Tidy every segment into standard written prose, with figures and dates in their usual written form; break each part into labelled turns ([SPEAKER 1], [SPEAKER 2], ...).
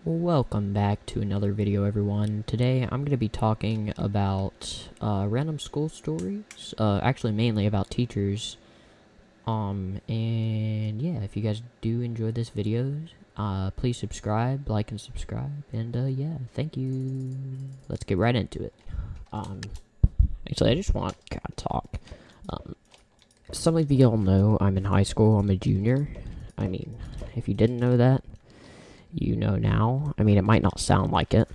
[SPEAKER 1] Welcome back to another video, everyone. Today I'm going to be talking about random school stories, actually mainly about teachers. And yeah, if you guys do enjoy this video, please subscribe, like and subscribe, and yeah, thank you. Let's get right into it. Actually, I just want to kind of talk. Some of you all know I'm in high school. I'm a junior. I mean, if you didn't know that, you know now. I mean, it might not sound like it,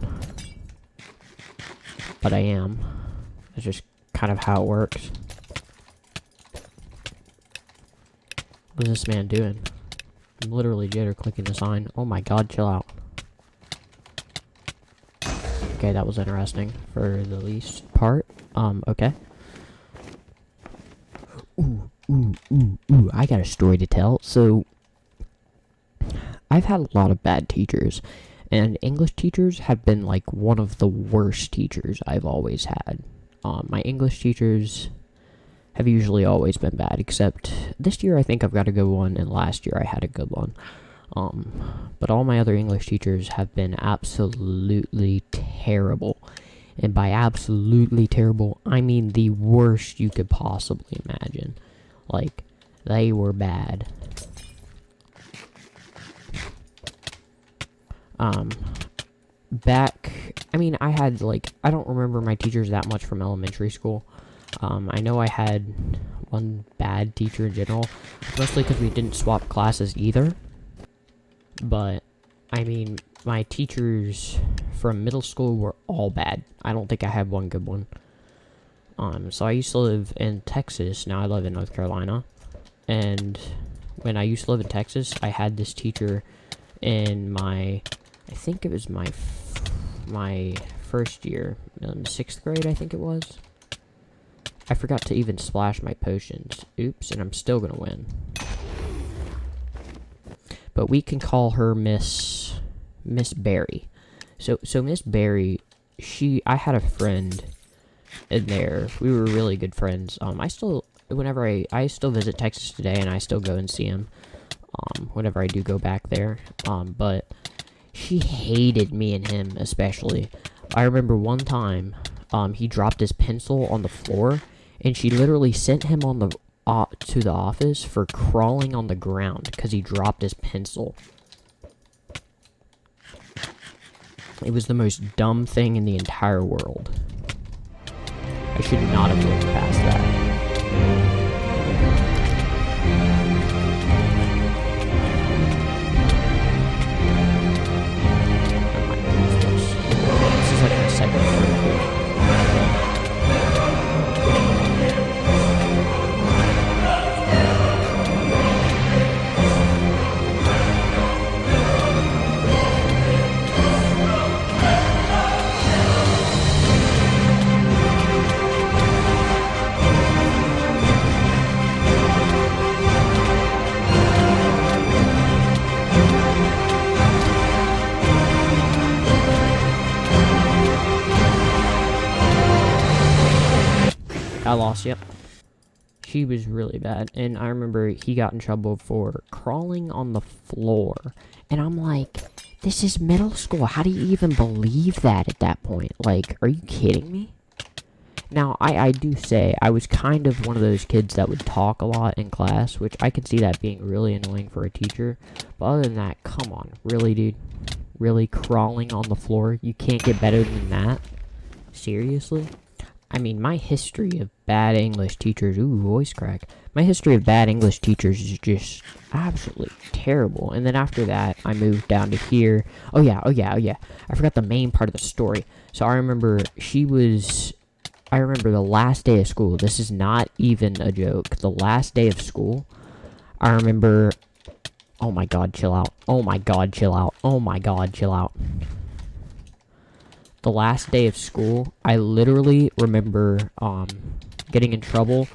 [SPEAKER 1] but I am. It's just kind of how it works. What is this man doing? I'm literally jitter clicking the sign. Oh my god, chill out. Okay, that was interesting for the least part. Okay. Ooh, I got a story to tell. So, I've had a lot of bad teachers, and English teachers have been like one of the worst teachers I've always had. My English teachers have usually always been bad, except this year I think I've got a good one, and last year I had a good one. But all my other English teachers have been absolutely terrible. And by absolutely terrible, I mean the worst you could possibly imagine. Like, they were bad. I had, like, I don't remember my teachers that much from elementary school. I know I had one bad teacher in general, mostly because we didn't swap classes either. But, I mean, my teachers from middle school were all bad. I don't think I had one good one. So I used to live in Texas, now I live in North Carolina. And when I used to live in Texas, I had this teacher in I think it was my first year, 6th grade, I think it was. I forgot to even splash my potions. Oops, and I'm still gonna win. But we can call her Miss Berry. So Miss Berry, I had a friend in there. We were really good friends. I still visit Texas today, and I still go and see him. Whenever I do go back there. But she hated me and him, especially. I remember one time, he dropped his pencil on the floor, and she literally sent him on the to the office for crawling on the ground because he dropped his pencil. It was the most dumb thing in the entire world. I should not have looked past that. I lost, yep. She was really bad, and I remember he got in trouble for crawling on the floor, and I'm like, this is middle school, how do you even believe that at that point? Like, are you kidding me? Now, I do say, I was kind of one of those kids that would talk a lot in class, which I can see that being really annoying for a teacher, but other than that, come on, really, dude? Really, crawling on the floor? You can't get better than that? Seriously? I mean, my history of bad English teachers, ooh, voice crack. My history of bad English teachers is just absolutely terrible. And then after that, I moved down to here. Oh yeah. I forgot the main part of the story. So I remember I remember the last day of school. This is not even a joke. The last day of school, I remember, oh my god, chill out. Oh my god, chill out. Oh my god, chill out. The last day of school, I literally remember getting in trouble.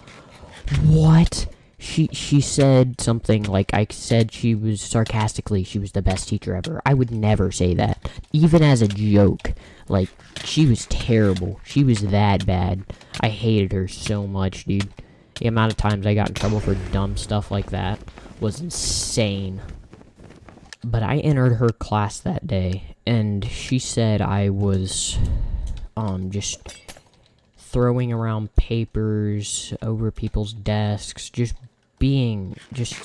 [SPEAKER 1] What? She said something like, I said she was the best teacher ever. I would never say that, even as a joke. Like, she was terrible. She was that bad. I hated her so much, dude. The amount of times I got in trouble for dumb stuff like that was insane. But I entered her class that day, and she said I was just throwing around papers over people's desks, just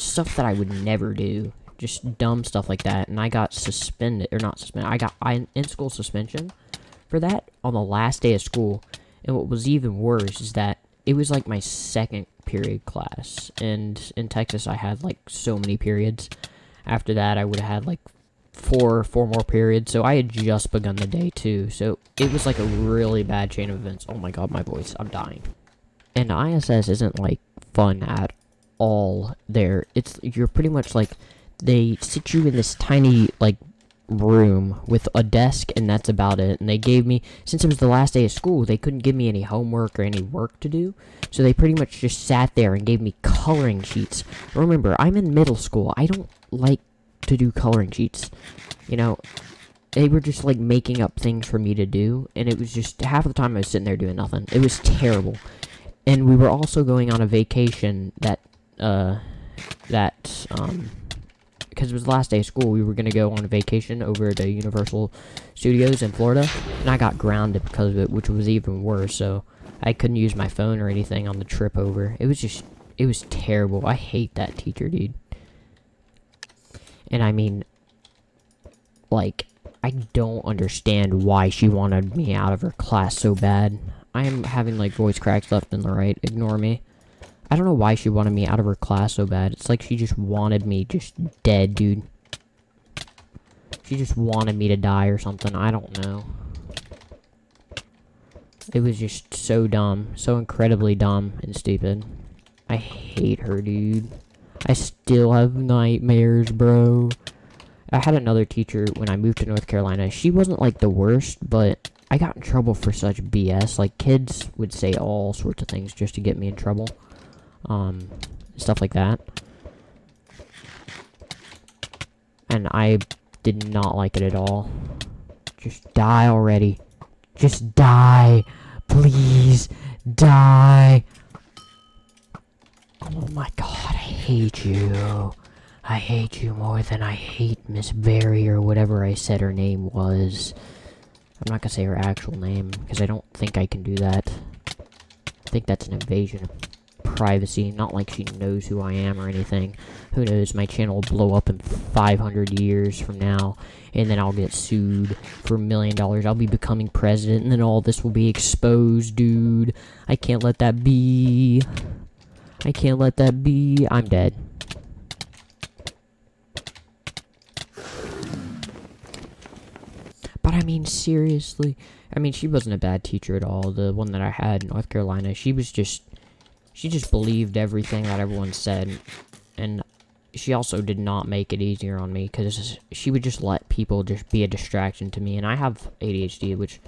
[SPEAKER 1] stuff that I would never do, just dumb stuff like that. And I got suspended, or not suspended, I got in-school suspension for that on the last day of school. And what was even worse is that it was like my second period class, and in Texas I had like so many periods. After that I would have had like four more periods, so I had just begun the day too, so it was like a really bad chain of events. Oh my god, my voice, I'm dying. And ISS isn't like fun at all there. You're pretty much like, they sit you in this tiny like room with a desk, and that's about it. And they gave me, since it was the last day of school, they couldn't give me any homework or any work to do, so they pretty much just sat there and gave me coloring sheets. Remember, I'm in middle school, I don't like to do coloring sheets, you know. They were just like making up things for me to do, and it was just half of the time I was sitting there doing nothing. It was terrible. And we were also going on a vacation because it was the last day of school, we were going to go on a vacation over to Universal Studios in Florida, and I got grounded because of it, which was even worse. So I couldn't use my phone or anything on the trip over. It was terrible. I hate that teacher, dude. And I mean, like, I don't understand why she wanted me out of her class so bad. I am having, like, voice cracks left and the right. Ignore me. I don't know why she wanted me out of her class so bad. It's like she just wanted me just dead, dude. She just wanted me to die or something. I don't know. It was just so dumb. So incredibly dumb and stupid. I hate her, dude. I still have nightmares, bro. I had another teacher when I moved to North Carolina. She wasn't, like, the worst, but I got in trouble for such BS. Like, kids would say all sorts of things just to get me in trouble. Stuff like that. And I did not like it at all. Just die already. Just die. Please, die. Oh my god, I hate you. I hate you more than I hate Miss Berry, or whatever I said her name was. I'm not gonna say her actual name, because I don't think I can do that. I think that's an invasion of privacy. Not like she knows who I am or anything. Who knows, my channel will blow up in 500 years from now, and then I'll get sued for $1 million. I'll be becoming president, and then all this will be exposed, dude. I can't let that be. I can't let that be. I'm dead. But I mean, seriously. I mean, she wasn't a bad teacher at all. The one that I had in North Carolina, she just believed everything that everyone said. And she also did not make it easier on me, because she would just let people just be a distraction to me. And I have ADHD, which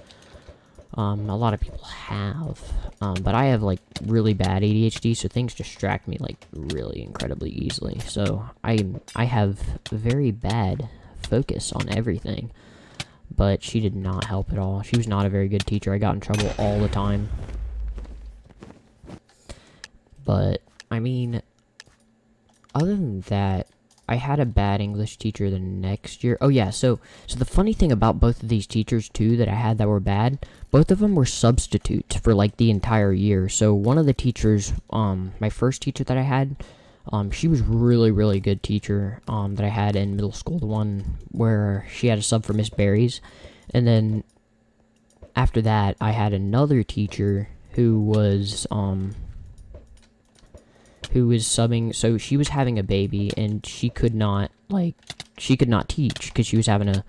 [SPEAKER 1] a lot of people have, but I have, like, really bad ADHD, so things distract me, like, really incredibly easily. So I have very bad focus on everything, but she did not help at all. She was not a very good teacher. I got in trouble all the time. But I mean, other than that, I had a bad English teacher the next year. Oh yeah, so the funny thing about both of these teachers too that I had that were bad, both of them were substitutes for like the entire year. So one of the teachers, my first teacher that I had, she was really good teacher that I had in middle school, the one where she had a sub for Miss Berries. And then after that, I had another teacher who was subbing. So she was having a baby, and she could not teach because she was having a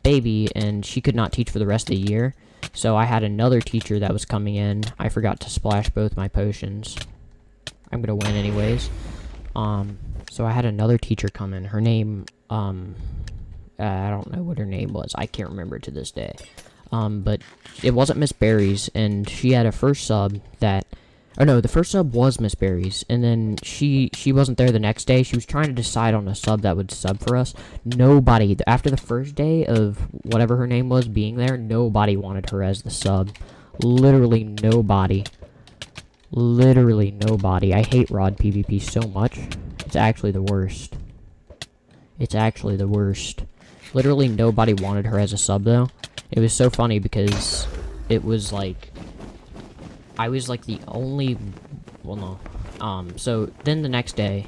[SPEAKER 1] baby, and she could not teach for the rest of the year. So I had another teacher that was coming in. I forgot to splash both my potions. I'm gonna win anyways. So I had another teacher come in. Her name, I don't know what her name was. I can't remember to this day. But it wasn't Miss Berries, and she had a first sub that... Oh no, the first sub was Miss Berries, and then she wasn't there the next day. She was trying to decide on a sub that would sub for us. Nobody, after the first day of whatever her name was being there, nobody wanted her as the sub. Literally nobody. Literally nobody. I hate Rod PvP so much. It's actually the worst. It's actually the worst. Literally nobody wanted her as a sub, though. It was so funny because it was like... I was like the only... Well, no. So then the next day,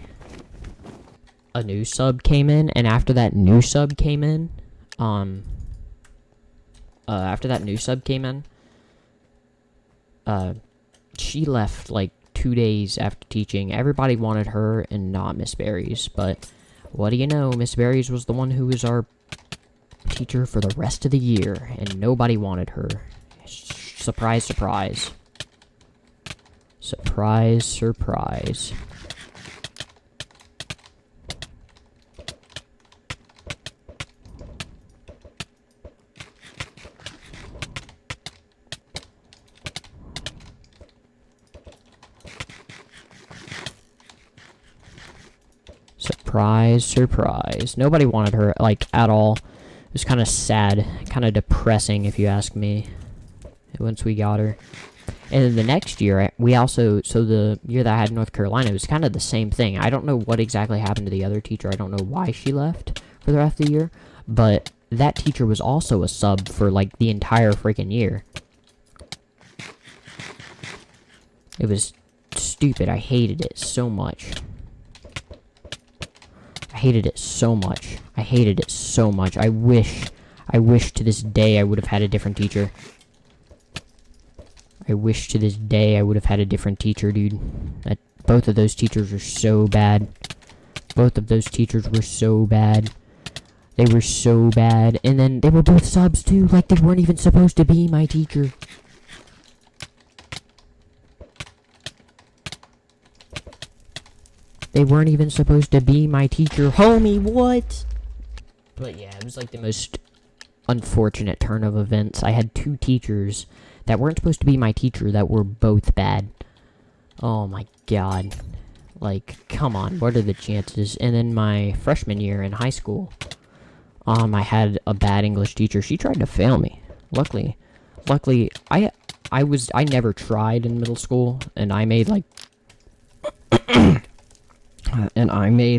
[SPEAKER 1] a new sub came in, and after that new sub came in, she left like 2 days after teaching. Everybody wanted her and not Miss Berries, but what do you know? Miss Berries was the one who was our teacher for the rest of the year, and nobody wanted her. Surprise, surprise. Surprise, surprise. Surprise, surprise. Nobody wanted her, like, at all. It was kind of sad, kind of depressing, if you ask me, once we got her. And then the next year, we also, so the year that I had in North Carolina, it was kind of the same thing. I don't know what exactly happened to the other teacher. I don't know why she left for the rest of the year. But that teacher was also a sub for, like, the entire freaking year. It was stupid. I hated it so much. I hated it so much. I hated it so much. I wish to this day I would have had a different teacher. I wish to this day I would have had a different teacher, dude. Both of those teachers were so bad. Both of those teachers were so bad. They were so bad. And then they were both subs, too. Like, they weren't even supposed to be my teacher. They weren't even supposed to be my teacher. Homie, what? But yeah, it was like the most unfortunate turn of events. I had two teachers that weren't supposed to be my teacher that were both bad. Oh my god. Like, come on, what are the chances? And then my freshman year in high school, I had a bad English teacher. She tried to fail me. Luckily, I never tried in middle school, and I made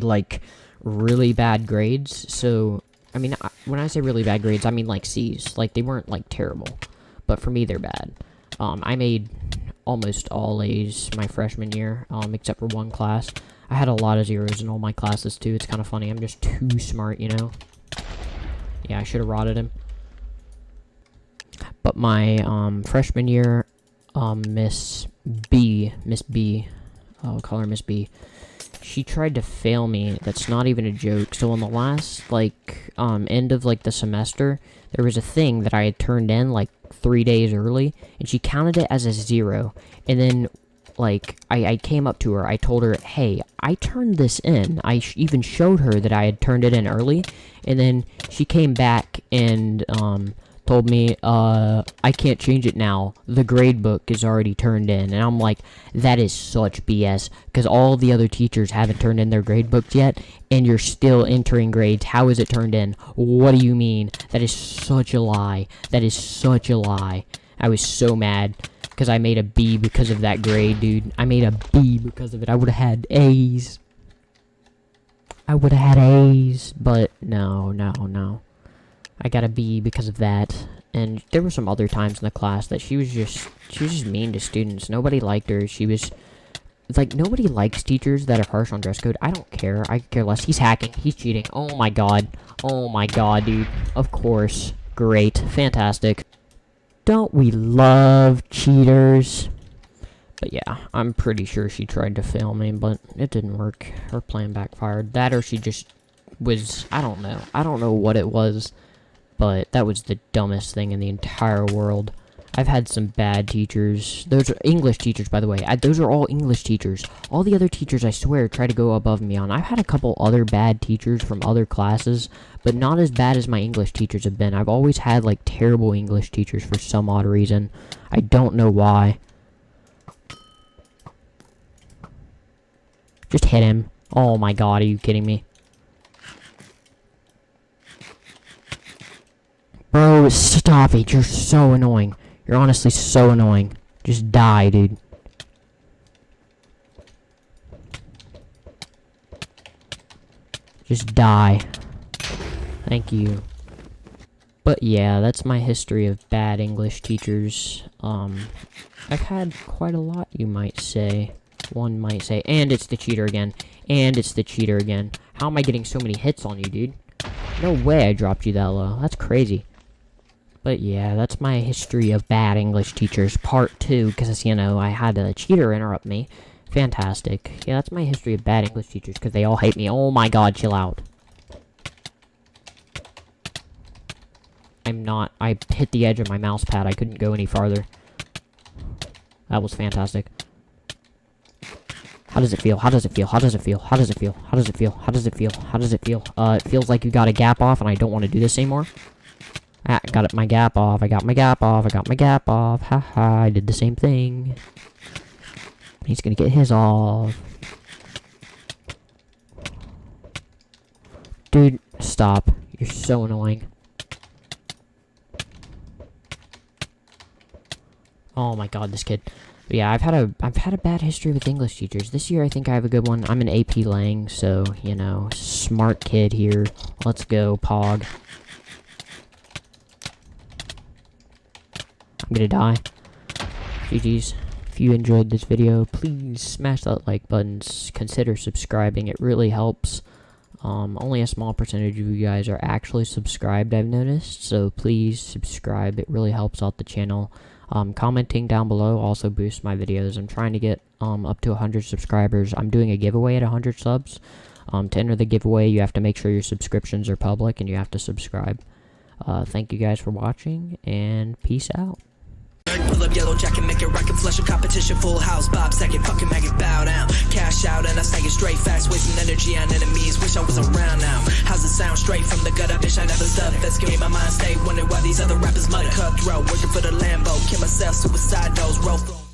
[SPEAKER 1] like really bad grades. So, I mean, when I say really bad grades, I mean like C's. Like, they weren't like terrible, but for me they're bad. I made almost all A's my freshman year, except for one class. I had a lot of zeros in all my classes too. It's kind of funny. I'm just too smart, you know. Yeah, I should have rotted him. But my freshman year, Miss B, I'll call her Miss B. She tried to fail me. That's not even a joke. So on the last, like, end of, like, the semester, there was a thing that I had turned in, like, 3 days early, and she counted it as a 0. And then, like, I came up to her. I told her, hey, I turned this in. I even showed her that I had turned it in early, and then she came back and, told me, I can't change it now. The grade book is already turned in. And I'm like, that is such BS. Because all the other teachers haven't turned in their grade books yet. And you're still entering grades. How is it turned in? What do you mean? That is such a lie. That is such a lie. I was so mad. Because I made a B because of that grade, dude. I made a B because of it. I would have had A's. I would have had A's. But no. I got a B because of that. And there were some other times in the class that she was just mean to students. Nobody liked her. She was, like, nobody likes teachers that are harsh on dress code. I don't care. I could care less. He's hacking. He's cheating. Oh my god. Oh my god, dude. Of course. Great. Fantastic. Don't we love cheaters? But yeah, I'm pretty sure she tried to fail me, but it didn't work. Her plan backfired. That or she just was, I don't know. I don't know what it was. But that was the dumbest thing in the entire world. I've had some bad teachers. Those are English teachers, by the way. Those are all English teachers. All the other teachers, I swear, try to go above me on. I've had a couple other bad teachers from other classes, but not as bad as my English teachers have been. I've always had, like, terrible English teachers for some odd reason. I don't know why. Just hit him. Oh my god, are you kidding me? Bro, stop it. You're so annoying. You're honestly so annoying. Just die, dude. Just die. Thank you. But yeah, that's my history of bad English teachers. I've had quite a lot, you might say. One might say, and it's the cheater again. And it's the cheater again. How am I getting so many hits on you, dude? No way I dropped you that low. That's crazy. But yeah, that's my history of bad English teachers, part 2, because, you know, I had a cheater interrupt me. Fantastic. Yeah, that's my history of bad English teachers, because they all hate me. Oh my god, chill out. I hit the edge of my mouse pad. I couldn't go any farther. That was fantastic. How does it feel? How does it feel? How does it feel? How does it feel? How does it feel? How does it feel? How does it feel? It feels like you got a gap off, and I don't want to do this anymore. Ah, got my gap off. I got my gap off. I got my gap off. Haha, I did the same thing. He's gonna get his off. Dude, stop. You're so annoying. Oh my god, this kid. But yeah, I've had a bad history with English teachers. This year I think I have a good one. I'm an AP Lang, so, you know, smart kid here. Let's go, Pog. I'm gonna die. GG's. If you enjoyed this video, please smash that like button. Consider subscribing. It really helps. Only a small percentage of you guys are actually subscribed, I've noticed. So please subscribe. It really helps out the channel. Commenting down below also boosts my videos. I'm trying to get up to 100 subscribers. I'm doing a giveaway at 100 subs. To enter the giveaway, you have to make sure your subscriptions are public and you have to subscribe. Thank you guys for watching, and peace out.
[SPEAKER 2] Pull up yellow jacket, make it rocket, flush a competition, full house, Bob second, fucking make it bow down. Cash out and I snag it straight fast, wasting energy on enemies, wish I was around now. How's it sound? Straight from the gut, I bitch I never stuff. That's giving me my mind state, wondering why these other rappers mud cutthroat, working for the Lambo, kill myself, suicide dose, roll.